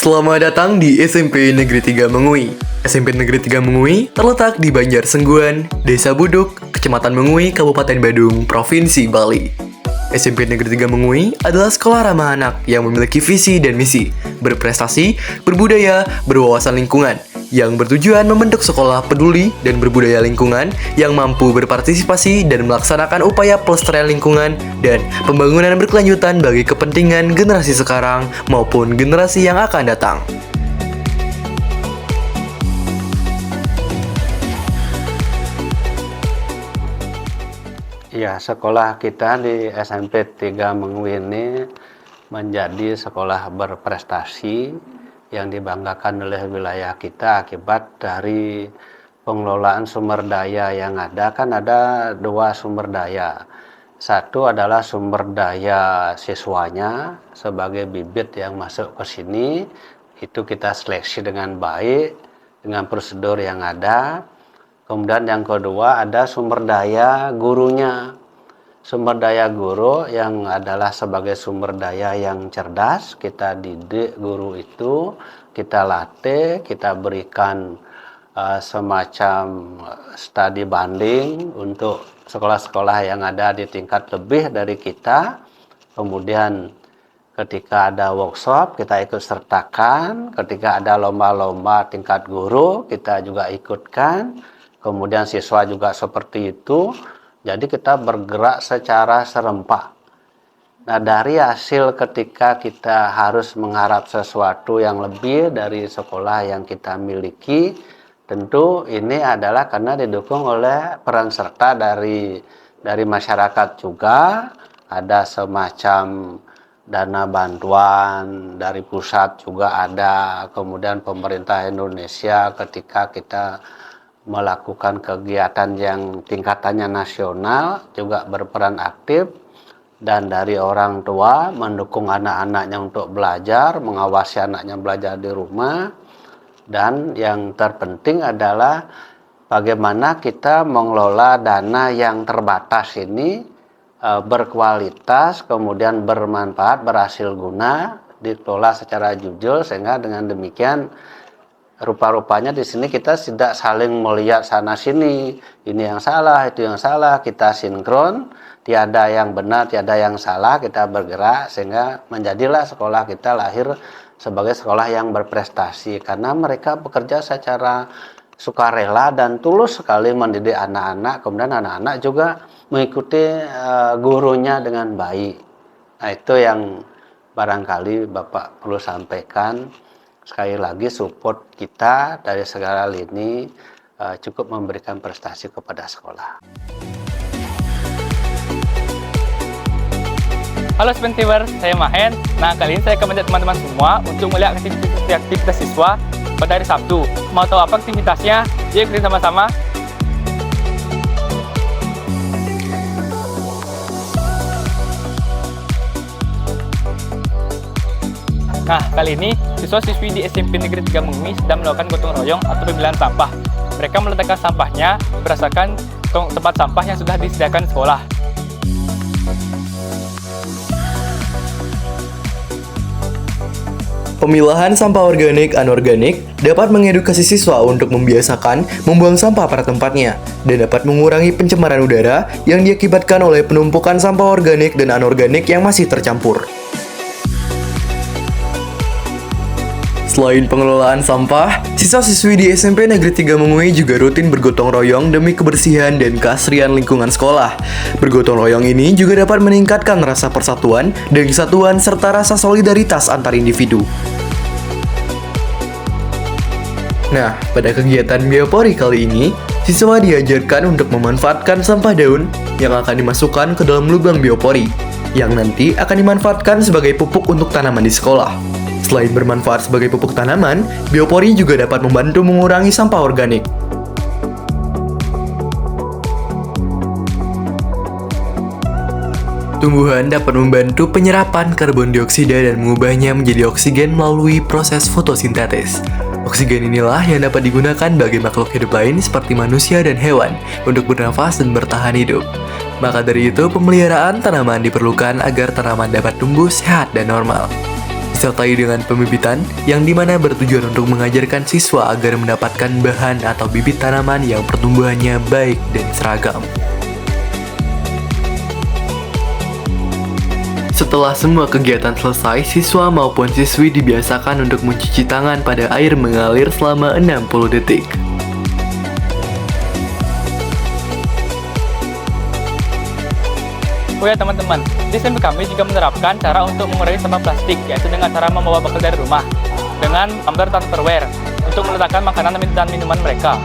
Selamat datang di SMP Negeri 3 Mengui. SMP Negeri 3 Mengui terletak di Banjar Sengguan, Desa Buduk, Kecamatan Mengui, Kabupaten Badung, Provinsi Bali. SMP Negeri 3 Mengui adalah sekolah ramah anak yang memiliki visi dan misi, berprestasi, berbudaya, berwawasan lingkungan, yang bertujuan membentuk sekolah peduli dan berbudaya lingkungan yang mampu berpartisipasi dan melaksanakan upaya pelestarian lingkungan dan pembangunan berkelanjutan bagi kepentingan generasi sekarang maupun generasi yang akan datang. Ya, sekolah kita di SMP 3 Mengui ini menjadi sekolah berprestasi yang dibanggakan oleh wilayah kita akibat dari pengelolaan sumber daya yang ada. Kan ada dua sumber daya. Satu adalah sumber daya siswanya sebagai bibit yang masuk ke sini. Itu kita seleksi dengan baik, dengan prosedur yang ada. Kemudian yang kedua ada sumber daya gurunya. Sumber daya guru yang adalah sebagai sumber daya yang cerdas, kita didik guru itu, kita latih, kita berikan semacam studi banding untuk sekolah-sekolah yang ada di tingkat lebih dari kita. Kemudian ketika ada workshop kita ikut sertakan, ketika ada lomba-lomba tingkat guru kita juga ikutkan, kemudian siswa juga seperti itu. Jadi kita bergerak secara serempak. Nah, dari hasil ketika kita harus mengharap sesuatu yang lebih dari sekolah yang kita miliki, tentu ini adalah karena didukung oleh peran serta dari masyarakat juga. Ada semacam dana bantuan dari pusat juga ada, kemudian pemerintah Indonesia ketika kita melakukan kegiatan yang tingkatannya nasional juga berperan aktif, dan dari orang tua mendukung anak-anaknya untuk belajar, mengawasi anaknya belajar di rumah, dan yang terpenting adalah bagaimana kita mengelola dana yang terbatas ini berkualitas, kemudian bermanfaat, berhasil guna, dikelola secara jujur, sehingga dengan demikian rupa-rupanya di sini kita tidak saling melihat sana sini, ini yang salah, itu yang salah, kita sinkron, tiada yang benar, tiada yang salah, kita bergerak sehingga menjadilah sekolah kita lahir sebagai sekolah yang berprestasi karena mereka bekerja secara sukarela dan tulus sekali mendidik anak-anak, kemudian anak-anak juga mengikuti gurunya dengan baik. Nah, itu yang barangkali Bapak perlu sampaikan. Sekali lagi support kita dari segala lini cukup memberikan prestasi kepada sekolah. Halo Spentiver, saya Mahen. Nah, kali ini saya akan mengajak teman-teman semua untuk melihat aktivitas siswa pada hari Sabtu. Mau tahu apa aktivitasnya? Yuk ikuti sama-sama. Nah, kali ini siswa-siswi di SMP Negeri 3 Mengui sedang melakukan gotong royong atau pemilihan sampah. Mereka meletakkan sampahnya berdasarkan tempat sampah yang sudah disediakan di sekolah. Pemilahan sampah organik anorganik dapat mengedukasi siswa untuk membiasakan membuang sampah pada tempatnya dan dapat mengurangi pencemaran udara yang diakibatkan oleh penumpukan sampah organik dan anorganik yang masih tercampur. Selain pengelolaan sampah, siswa-siswi di SMP Negeri 3 Mengui juga rutin bergotong royong demi kebersihan dan keasrian lingkungan sekolah. Bergotong royong ini juga dapat meningkatkan rasa persatuan dan kesatuan serta rasa solidaritas antar individu. Nah, pada kegiatan biopori kali ini, siswa diajarkan untuk memanfaatkan sampah daun yang akan dimasukkan ke dalam lubang biopori, yang nanti akan dimanfaatkan sebagai pupuk untuk tanaman di sekolah. Selain bermanfaat sebagai pupuk tanaman, biopori juga dapat membantu mengurangi sampah organik. Tumbuhan dapat membantu penyerapan karbon dioksida dan mengubahnya menjadi oksigen melalui proses fotosintesis. Oksigen inilah yang dapat digunakan bagi makhluk hidup lain seperti manusia dan hewan untuk bernafas dan bertahan hidup. Maka dari itu, pemeliharaan tanaman diperlukan agar tanaman dapat tumbuh sehat dan normal. disertai dengan pembibitan yang dimana bertujuan untuk mengajarkan siswa agar mendapatkan bahan atau bibit tanaman yang pertumbuhannya baik dan seragam. Setelah semua kegiatan selesai, siswa maupun siswi dibiasakan untuk mencuci tangan pada air mengalir selama 60 detik. Oh ya teman-teman, di SMP kami juga menerapkan cara untuk mengurangi sampah plastik, yaitu dengan cara membawa bekal dari rumah dengan tumbler Tupperware untuk meletakkan makanan dan minuman mereka.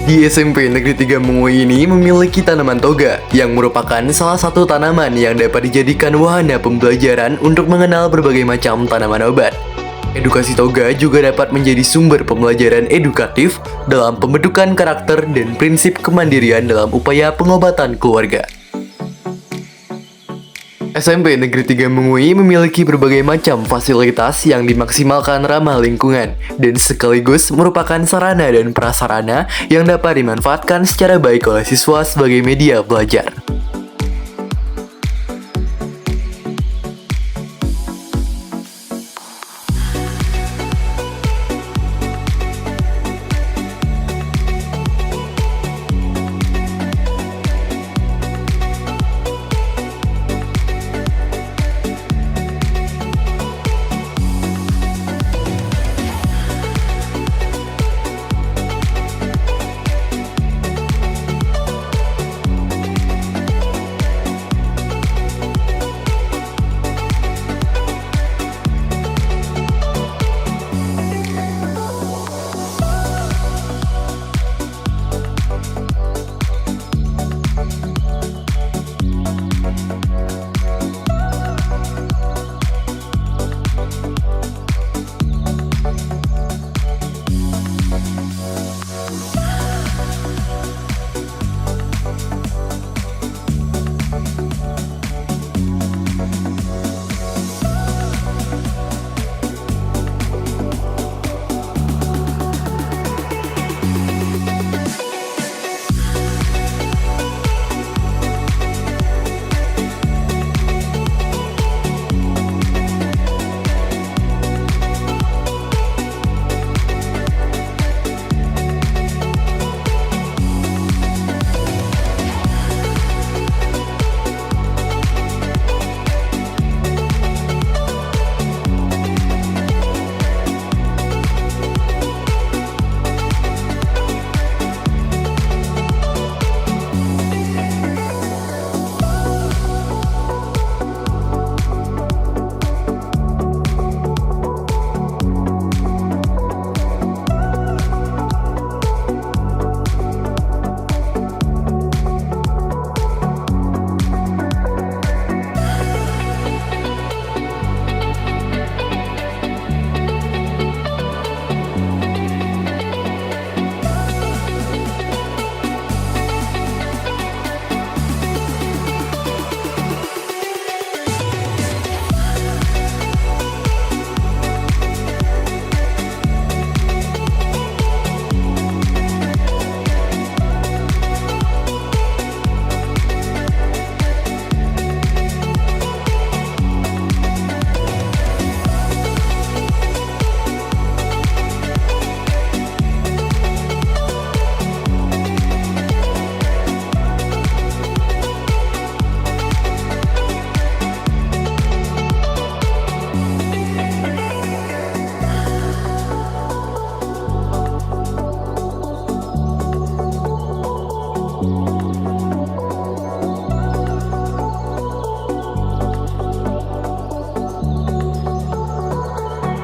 Di SMP Negeri 3 Mengui ini memiliki tanaman toga, yang merupakan salah satu tanaman yang dapat dijadikan wahana pembelajaran untuk mengenal berbagai macam tanaman obat. Edukasi toga juga dapat menjadi sumber pembelajaran edukatif dalam pembentukan karakter dan prinsip kemandirian dalam upaya pengobatan keluarga. SMP Negeri 3 Mengui memiliki berbagai macam fasilitas yang dimaksimalkan ramah lingkungan dan sekaligus merupakan sarana dan prasarana yang dapat dimanfaatkan secara baik oleh siswa sebagai media belajar.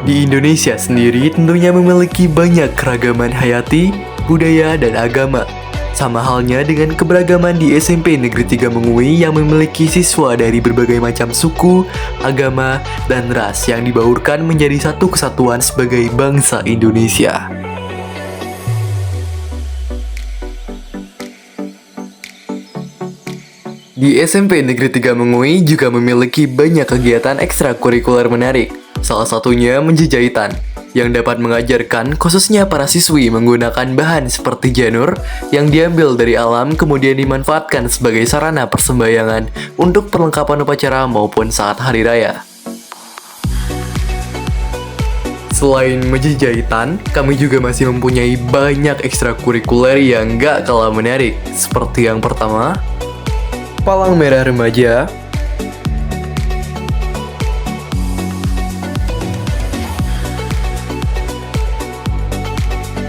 Di Indonesia sendiri tentunya memiliki banyak keragaman hayati, budaya, dan agama. Sama halnya dengan keberagaman di SMP Negeri 3 Mengui yang memiliki siswa dari berbagai macam suku, agama, dan ras yang dibaurkan menjadi satu kesatuan sebagai bangsa Indonesia. Di SMP Negeri 3 Mengui juga memiliki banyak kegiatan ekstrakurikuler menarik. Salah satunya menjejahitan, yang dapat mengajarkan khususnya para siswi menggunakan bahan seperti janur yang diambil dari alam kemudian dimanfaatkan sebagai sarana persembayangan untuk perlengkapan upacara maupun saat hari raya. Selain menjejahitan, kami juga masih mempunyai banyak ekstrakurikuler yang gak kalah menarik. Seperti yang pertama, Palang Merah Remaja,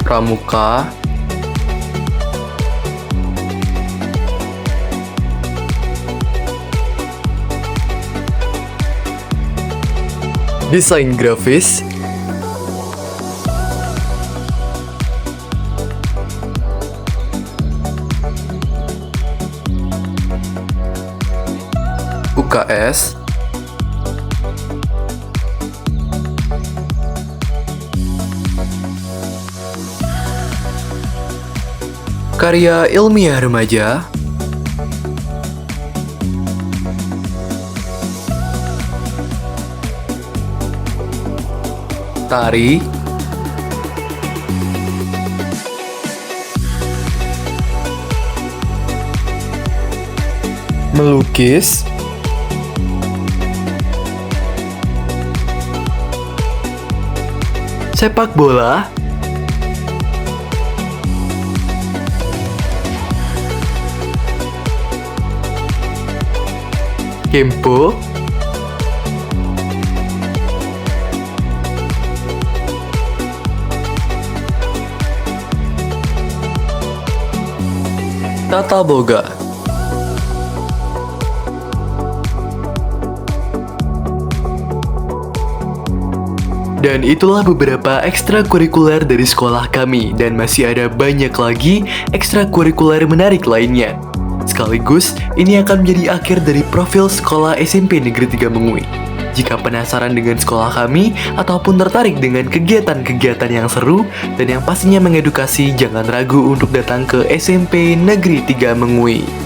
Pramuka, Desain Grafis, UKS, Karya Ilmiah Remaja, Tari, Melukis, Sepak bola, Kempo, Tata Boga. Dan itulah beberapa ekstrakurikuler dari sekolah kami, dan masih ada banyak lagi ekstrakurikuler menarik lainnya. Sekaligus, ini akan menjadi akhir dari profil sekolah SMP Negeri 3 Mengui. Jika penasaran dengan sekolah kami, ataupun tertarik dengan kegiatan-kegiatan yang seru, dan yang pastinya mengedukasi, jangan ragu untuk datang ke SMP Negeri 3 Mengui.